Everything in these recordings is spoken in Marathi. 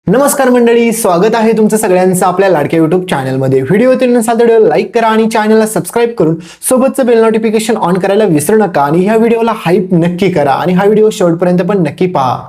नमस्कार मंडळी, स्वागत आहे तुमचं सगळ्यांचं आपल्या लाडक्या युट्यूब चॅनलमध्ये. व्हिडिओ नसाल तर व्हिडिओ लाईक करा आणि चॅनलला सबस्क्राईब करून सोबतचं बेल नोटिफिकेशन ऑन करायला विसरू नका. आणि ह्या व्हिडिओला हाईप नक्की करा आणि हा व्हिडिओ शेवटपर्यंत पण नक्की पहा.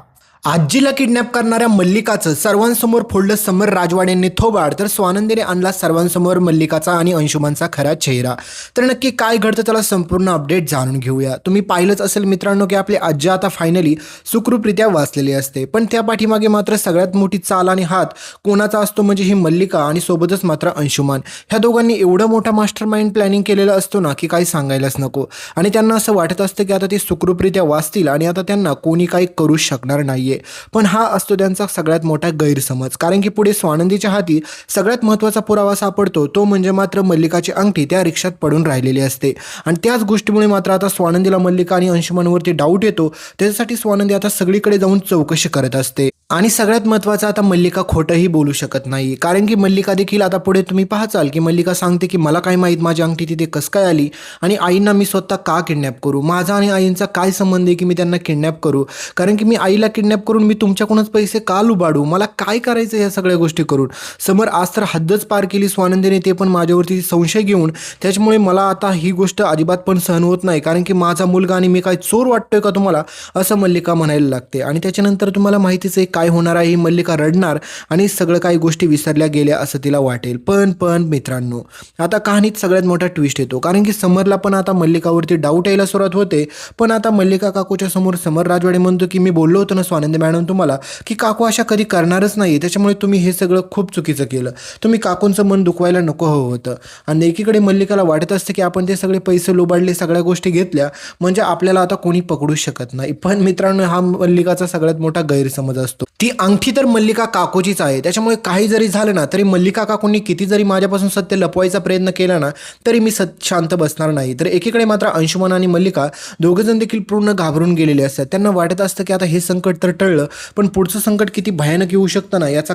आजीला किडनॅप करणाऱ्या मल्लिकाचं सर्वांसमोर फोडलं समर राजवाडेंनी थोबाड, तर स्वानंदीने आणला सर्वांसमोर मल्लिकाचा आणि अंशुमनचा खरा चेहरा. तर नक्की काय घडतं त्याला संपूर्ण अपडेट जाणून घेऊया. तुम्ही पाहिलंच असेल मित्रांनो की आपली आजी आता फायनली सुखरूपरित्या वाचलेली असते, पण त्या पाठीमागे मात्र सगळ्यात मोठी चाल आणि हात कोणाचा असतो म्हणजे ही मल्लिका आणि सोबतच मात्र अंशुमन. ह्या दोघांनी एवढं मोठा मास्टर माइंड प्लॅनिंग केलेलं असतो ना की काही सांगायलाच नको. आणि त्यांना असं वाटत असतं की आता ते सुखरूपरित्या वाचतील आणि आता त्यांना कोणी काही करू शकणार नाहीये. पण हा असतो त्यांचा सगळ्यात मोठा गैरसमज. कारण की पुढे स्वानंदीच्या हाती सगळ्यात महत्त्वाचा पुरावा सापडतो, तो म्हणजे मात्र मल्लिकाची अंगठी त्या रिक्षात पडून राहिलेली असते. आणि त्याच गोष्टीमुळे मात्र आता स्वानंदीला मल्लिका आणि अंशुमनवरती डाऊट येतो. त्याच्यासाठी स्वानंदी आता सगळीकडे जाऊन चौकशी करत असते. आणि सगळ्यात महत्त्वाचं, आता मल्लिका खोटंही बोलू शकत नाही. कारण की मल्लिका देखील आता पुढे तुम्ही पाहाचाल की मल्लिका सांगते की मला काय माहीत माझी अंगठी तिथे कसं काय आली आणि आईंना मी स्वतः का किडनॅप करू, माझा आणि आईंचा काय संबंध आहे की मी त्यांना किडनॅप करू. कारण की मी आईला किडनॅप करून मी तुमच्याकडूनच पैसे का लुबाडू, मला काय करायचं ह्या सगळ्या गोष्टी करून. समर आज तर हद्दच पार केली स्वानंदीने, ते पण माझ्यावरती संशय घेऊन. त्याच्यामुळे मला आता ही गोष्ट अजिबात पण सहन होत नाही. कारण की माझा मुलगा आणि मी काय चोर वाटतोय का तुम्हाला, असं मल्लिका म्हणायला लागते. आणि त्याच्यानंतर तुम्हाला माहितीच आहे काय होणार आहे. ही मल्लिका रडणार आणि सगळं काही गोष्टी विसरल्या गेल्या असं तिला वाटेल. पण मित्रांनो, आता कहाणीत सगळ्यात मोठा ट्विस्ट येतो. कारण की समरला पण आता मल्लिकावरती डाऊट यायला सुरुवात होते. पण आता मल्लिका काकूच्या समोर समर राजवाडे म्हणतो की मी बोललो होतो ना स्वानंदी मॅडम तुम्हाला की काकू अशा कधी करणारच नाही, त्याच्यामुळे तुम्ही हे सगळं खूप चुकीचं केलं, तुम्ही काकूंचं मन दुखवायला नको हवं होतं. आणि एकीकडे मल्लिकाला वाटत असतं की आपण ते सगळे पैसे लुबाडले, सगळ्या गोष्टी घेतल्या म्हणजे आपल्याला आता कोणी पकडू शकत नाही. पण मित्रांनो, हा मल्लिकाचा सगळ्यात मोठा गैरसमज असतो. ती अंगठी तर मल्लिका काकूचीच आहे, त्याच्यामुळे काही जरी झालं ना तरी मल्लिका काकूंनी किती जरी माझ्यापासून सत्य लपवायचा प्रयत्न केला ना तरी मी शांत बसणार नाही. तर एकीकडे मात्र अंशुमन आणि मल्लिका दोघेजण देखील पूर्ण घाबरून गेलेले असतात. त्यांना वाटत असतं की आता हे संकट तर टळलं, पण पुढचं संकट किती भयानक येऊ शकतं ना याचा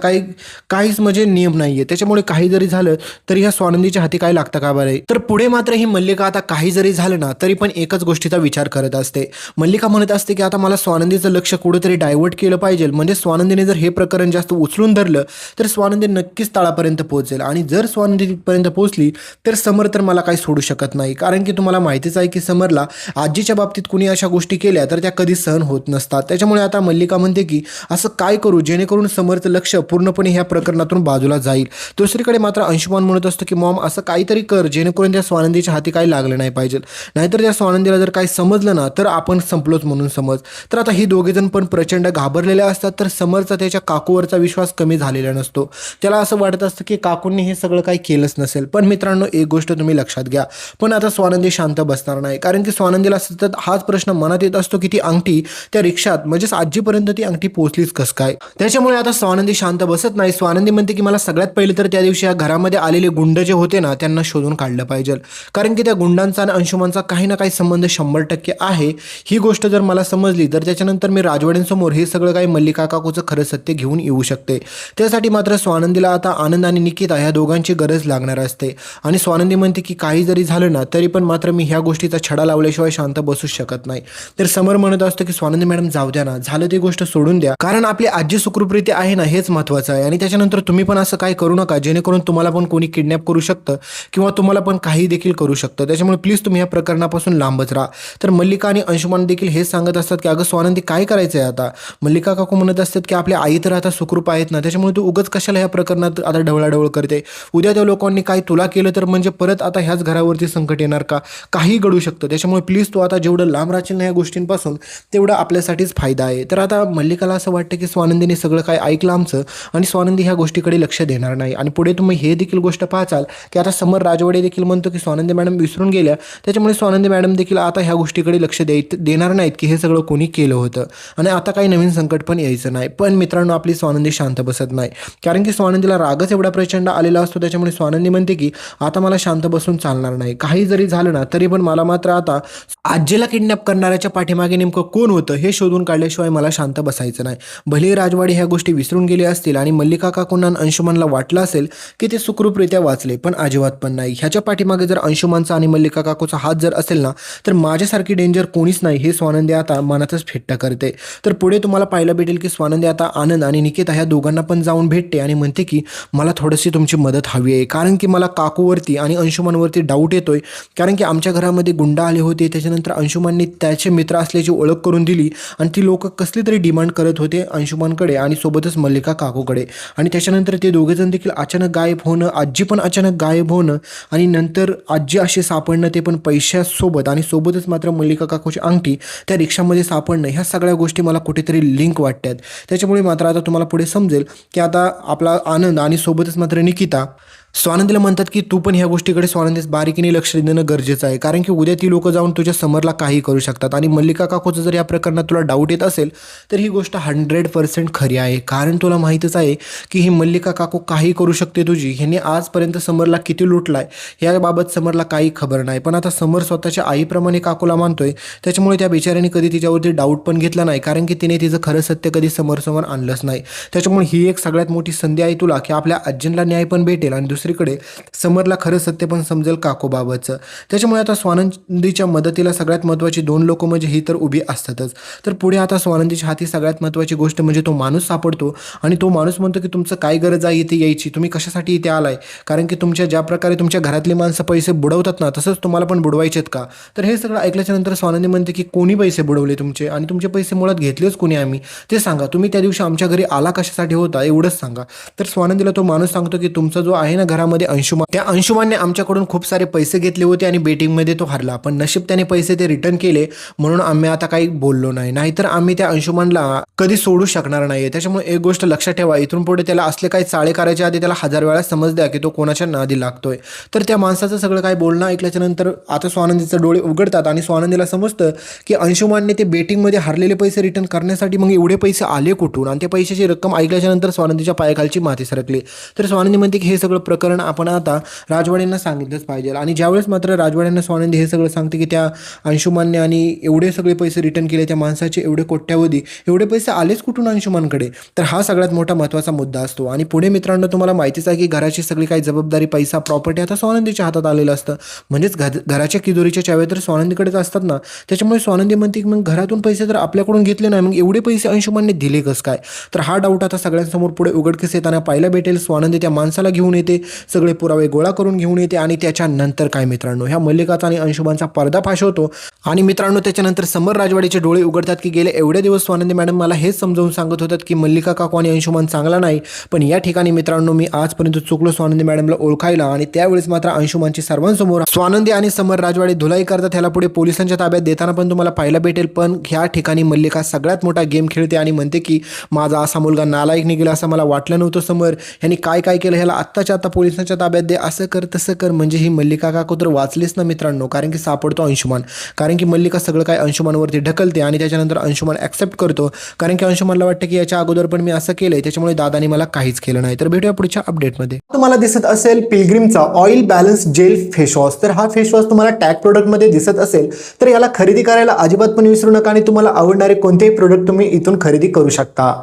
काहीच म्हणजे नियम नाहीये. त्याच्यामुळे काही जरी झालं तरी ह्या स्वानंदीच्या हाती काय लागतं का बरं. तर पुढे मात्र ही मल्लिका आता काही जरी झालं ना तरी पण एकच गोष्टीचा विचार करत असते. मल्लिका म्हणत असते की आता मला स्वानंदीचं लक्ष कुठेतरी डायव्हर्ट केलं पाहिजे. म्हणजे स्वानंदीने जर हे प्रकरण जास्त उचलून धरलं तर स्वानंदी नक्कीच तळापर्यंत पोहोचेल. आणि जर स्वानंदी तिथपर्यंत पोहोचली तर समर तर मला काही सोडू शकत नाही. कारण की तुम्हाला माहितीच आहे की समरला आजीच्या बाबतीत कुणी अशा गोष्टी केल्या तर त्या कधी सहन होत नसतात. त्याच्यामुळे आता मल्लिका म्हणते की असं काय करू जेणेकरून समरचं लक्ष पूर्णपणे ह्या प्रकरणातून बाजूला जाईल. दुसरीकडे मात्र अंशुमन म्हणत असतो की मॉम असं काहीतरी कर जेणेकरून त्या स्वानंदीच्या हाती काही लागलं नाही पाहिजे, नाहीतर त्या स्वानंदीला जर काही समजलं ना तर आपण संपलोच म्हणून समज. तर आता ही दोघेजण पण प्रचंड घाबरलेले असतात. तर समरचा त्याच्या काकूवरचा विश्वास कमी झालेला नसतो. त्याला असं वाटत असतं की काकूंनी हे सगळं काही केलंच नसेल. पण मित्रांनो, एक गोष्ट तुम्ही लक्षात घ्या, पण आता स्वानंदी शांत बसणार नाही. कारण की स्वानंदीला सतत हाच प्रश्न मनात येत असतो की ती अंगठी त्या रिक्षात म्हणजेच आजीपर्यंत ती अंगठी पोहोचलीच कसं काय. त्याच्यामुळे आता स्वानंदी शांत बसत नाही. स्वानंदी म्हणते की मला सगळ्यात पहिले तर त्या दिवशी या घरामध्ये आलेले गुंड जे होते ना त्यांना शोधून काढलं पाहिजे. कारण की त्या गुंडांचा आणि अंशुमनचा काही ना काही संबंध 100% आहे. ही गोष्ट जर मला समजली तर त्याच्यानंतर मी राजवाड्यांसमोर हे सगळं काही मल्लिका काकूचं खरं सत्य घेऊन येऊ शकते. त्यासाठी मात्र स्वानंदीला आता आनंद आणि निकिता ह्या दोघांची गरज लागणार असते. आणि स्वानंदी म्हणते की काही जरी झालं ना तरी पण मात्र मी ह्या गोष्टीचा छडा लावल्याशिवाय शांत बसूच शकत नाही. तर समर म्हणत असतो की स्वानंदी मॅडम जाऊ द्या ना, झालं ती गोष्ट सोडून द्या, कारण आपली आजी सुखरूपरित्या आहे ना हेच महत्त्वाचं आहे. आणि त्याच्यानंतर तुम्ही पण असं काही करू नका जेणेकरून तुम्हाला पण कोणी किडनॅप करू शकतं किंवा तुम्हाला पण काही देखील करू शकतं. त्याच्यामुळे प्लीज तुम्ही या प्रकरणापासून लांबच राहा. तर मल्लिका आणि अंशुमन देखील हेच सांगत असतात की अगं स्वानंदी काय करायचं आहे आता. मल्लिका काकू म्हणत असतात की आपल्या आई तर आता सुखरूप आहेत ना, त्याच्यामुळे तू उगाच कशाला ह्या प्रकरणात आता ढवळाढवळ करते. उद्या त्या लोकांनी काही तुला केलं तर म्हणजे परत आता ह्याच घरावरती संकट येणार का, काही घडू शकतं. त्याच्यामुळे प्लीज तू आता जेवढं लांब राहशील ना या गोष्टींपासून तेवढा आपल्यासाठीच फायदा आहे. तर आता मल्लिकाला असं वाटतं की स्वानंदीने सगळं काय ऐकलं आमचं आणि स्वानंदी ह्या गोष्टीकडे लक्ष देणार नाही. आणि पुढे तुम्ही हे देखील गोष्ट पाहाचाल की आता समर राजवाडे देखील म्हणतो की स्वानंदी मॅडम विसरून गेल्या, त्याच्यामुळे स्वानंदी मॅडम देखील आता ह्या गोष्टीकडे लक्ष देणार नाहीत की हे सगळं कोणी केलं होतं आणि आता काही नवीन संकट पण यायचं नाही. पण मित्रांनो, आपली स्वानंदी शांत बसत नाही. कारण की स्वानंदीला रागच एवढा प्रचंड आलेला असतो. त्याच्यामुळे स्वानंदी म्हणते की आता मला शांत बसून चालणार नाही. काही जरी झालं ना तरी पण मला मात्र आता आजीला किडनॅप करणाऱ्याच्या पाठीमागे नेमकं कोण होतं हे शोधून काढल्याशिवाय मला शांत बसायचं नाही. भले राजवाडी ह्या गोष्टी विसरून गेले असतील आणि मल्लिका काकूंना अंशुमनला वाटलं असेल की ते सुखरूपरित्या वाचले, पण अजिबात पण नाही. ह्याच्या पाठीमागे जर अंशुमनचा आणि मल्लिका काकूचा हात जर असेल ना तर माझ्यासारखी डेंजर कोणीच नाही हे स्वानंदी आता मनातच फिट्ट करते. तर पुढे तुम्हाला पाहायला भेटेल की स्वानंदी स्वानंदी आता आनंद आणि निकिता ह्या दोघांना पण जाऊन भेटते आणि म्हणते की मला थोडीशी तुमची मदत हवी आहे, कारण की मला काकूवरती आणि अंशुमनवरती डाऊट येतोय, कारण की आमच्या घरामध्ये गुंड आले होते. त्याच्यानंतर अंशुमनने त्याचे मित्र असल्याची ओळख करून दिली आणि ती लोक कसली तरी डिमांड करत होते अंशुमनकडे आणि सोबतच मल्लिका काकूकडे. आणि त्याच्यानंतर ते दोघेजण देखील अचानक गायब होणं, आजी पण अचानक गायब होणं आणि नंतर आजी अशी सापडणं, ते पण पैशासोबत आणि सोबतच मात्र मल्लिका काकूची अंगठी त्या रिक्षामध्ये सापडणं, ह्या सगळ्या गोष्टी मला कुठेतरी लिंक वाटतात. त्याच्यामुळे मात्र आता तुम्हाला पुढे समजेल की आता आपला आनंद आणि सोबतच मात्र निकिता स्वानंदीला म्हणतात की तू पण ह्या गोष्टीकडे स्वानंदीच बारीकीने लक्ष देणं गरजेचं आहे, कारण की उद्या ती लोक जाऊन तुझ्या समरला काही करू शकतात. आणि मल्लिका काकूचं जर या प्रकरणात तुला डाऊट येत असेल तर ही गोष्ट 100% खरी आहे, कारण तुला माहीतच आहे की ही मल्लिका काकू काही करू शकते तुझी. ह्याने आजपर्यंत समरला किती लुटलाय याबाबत समरला काही खबर नाही, पण आता समर स्वतःच्या आईप्रमाणे काकूला मानतोय. त्याच्यामुळे त्या बिचाऱ्याने कधी तिच्यावरती डाऊट पण घेतला नाही, कारण की तिने तिचं खरं सत्य कधी समोर आणलंच नाही. त्याच्यामुळे ही एक सगळ्यात मोठी संधी आहे तुला की आपल्या आजींना न्याय पण भेटेल आणि दुसरीकडे समरला खरं सत्य पण समजेल काकूबाबतचं. त्याच्यामुळे आता स्वानंदीच्या मदतीला सगळ्यात महत्त्वाची दोन लोक म्हणजे ही तर उभी असतातच. तर पुढे आता स्वानंदीच्या हाती सगळ्यात महत्त्वाची गोष्ट म्हणजे तो माणूस सापडतो आणि तो माणूस म्हणतो की तुमचं काय गरज आहे इथे यायची, तुम्ही कशासाठी इथे आलाय, कारण की तुमच्या ज्या प्रकारे तुमच्या घरातली माणसं पैसे बुडवतात ना तसंच तुम्हाला पण बुडवायचेत का. तर हे सगळं ऐकल्याच्या नंतर स्वानंदी म्हणते की कोणी पैसे बुडवले तुमचे आणि तुमचे पैसे मुळात घेतलेच कोणी आम्ही ते सांगा, तुम्ही त्या दिवशी आमच्या घरी आला कशासाठी होता एवढंच सांगा. तर स्वानंदीला तो माणूस सांगतो की तुमचा जो आहे ना घरामध्ये अंशुमान, त्या अंशुमानने आमच्याकडून खूप सारे पैसे घेतले होते आणि बेटिंगमध्ये तो हरला, पण नशीब त्याने पैसे ते रिटर्न केले म्हणून आम्ही आता काही बोललो नाही, नाहीतर आम्ही त्या अंशुमानला कधी सोडू शकणार नाही. त्याच्यामुळे एक गोष्ट लक्षात ठेवा, इथून पुढे त्याला असले काही चाळे करायच्या आधी त्याला 1000 वेळा समज द्या की तो कोणाच्या नादी लागतोय. तर त्या माणसाचं सगळं काही बोलणं ऐकल्याच्या नंतर आता स्वानंदीचे डोळे उघडतात आणि स्वानंदीला समजतं की अंशुमानने ते बेटिंगमध्ये हरलेले पैसे रिटर्न करण्यासाठी मग एवढे पैसे आले कुठून, आणि त्या पैशाची रक्कम ऐकल्याच्या नंतर स्वानंदीच्या पायाखालची माती सरकली. तर स्वानंदी म्हणते की हे सगळं प्रकरण आपण आता राजवाड्यांना सांगितलंच पाहिजे. आणि ज्यावेळेस मात्र राजवाड्यांना स्वानंदी हे सगळं सांगते की त्या अंशुमानने आणि एवढे सगळे पैसे रिटर्न केले, त्या माणसाचे एवढे कोट्यावधी एवढे पैसे आलेच कुठून अंशुमानकडे, तर हा सगळ्यात मोठा महत्त्वाचा मुद्दा असतो. आणि पुढे मित्रांनो तुम्हाला माहितीच आहे की घराची सगळी काही जबाबदारी, पैसा, प्रॉपर्टी आता स्वानंदीच्या हातात आलेलं असतं, म्हणजेच घराच्या किदोरीच्या चाव्या तर स्वानंदीकडेच असतात ना. त्याच्यामुळे स्वानंदी म्हणते की मग घरातून पैसे तर आपल्याकडून घेतले नाही, मग एवढे पैसे अंशुमानने दिले कसं काय. तर हा डाऊट आता सगळ्यांसमोर पुढे उघडकीस येताना पाहायला भेटेल. स्वानंदी त्या माणसाला घेऊन येते, सगळे पुरावे गोळा करून घेऊन येते आणि त्याच्यानंतर काय मित्रांनो, ह्या मल्लिकाचा आणि अंशुमानचा पर्दाफाश होतो. आणि मित्रांनो त्याच्यानंतर समर राजवाडीचे डोळे उघडतात की गेले एवढे दिवस स्वानंदी मॅडम मला हेच समजावून सांगत होतात की मल्लिका काकू आणि अंशुमान चांगला नाही, पण या ठिकाणी मित्रांनो मी आजपर्यंत चुकलो स्वानंदी मॅडमला ओळखायला. आणि त्यावेळेस मात्र अंशुमानची सर्वांसमोर स्वानंदी आणि समर राजवाडी धुलाई करतात, ह्याला पुढे पोलिसांच्या ताब्यात देताना पण तुम्हाला पाहायला भेटेल. पण ह्या ठिकाणी मल्लिका सगळ्यात मोठा गेम खेळते आणि म्हणते की माझा असा मुलगा नालायक निघेला असं मला वाटलं नव्हतं, समर यांनी काय काय केलं ह्याला आत्ताच्या आता पोलिसांच्या ताब्यात दे, असं कर तसं कर. म्हणजे ही मल्लिका काकू तर वाचलीच ना मित्रांनो, कारण की सापडतो अंशुमान, कारण की मल्लिका सगळं काय अंशुमानवरती ढकलते आणि त्याच्यानंतर अंशुमान ॲक्सेप्ट करतो, कारण की अंशुमानला वाटतं की याच्या अगोदर पण मी असं केलंय, त्याच्यामुळे दादानी मला काहीच केलं नाही. तर भेटूया पुढच्या अपडेटमध्ये. तुम्हाला दिसत असेल पिलग्रिमचा ऑइल बॅलन्स जेल फेसवॉश, तर हा फेसवॉश तुम्हाला टॅग प्रोडक्टमध्ये दिसत असेल तर याला खरेदी करायला अजिबात पण विसरू नका आणि तुम्हाला आवडणारे कोणतेही प्रोडक्ट तुम्ही इथून खरेदी करू शकता.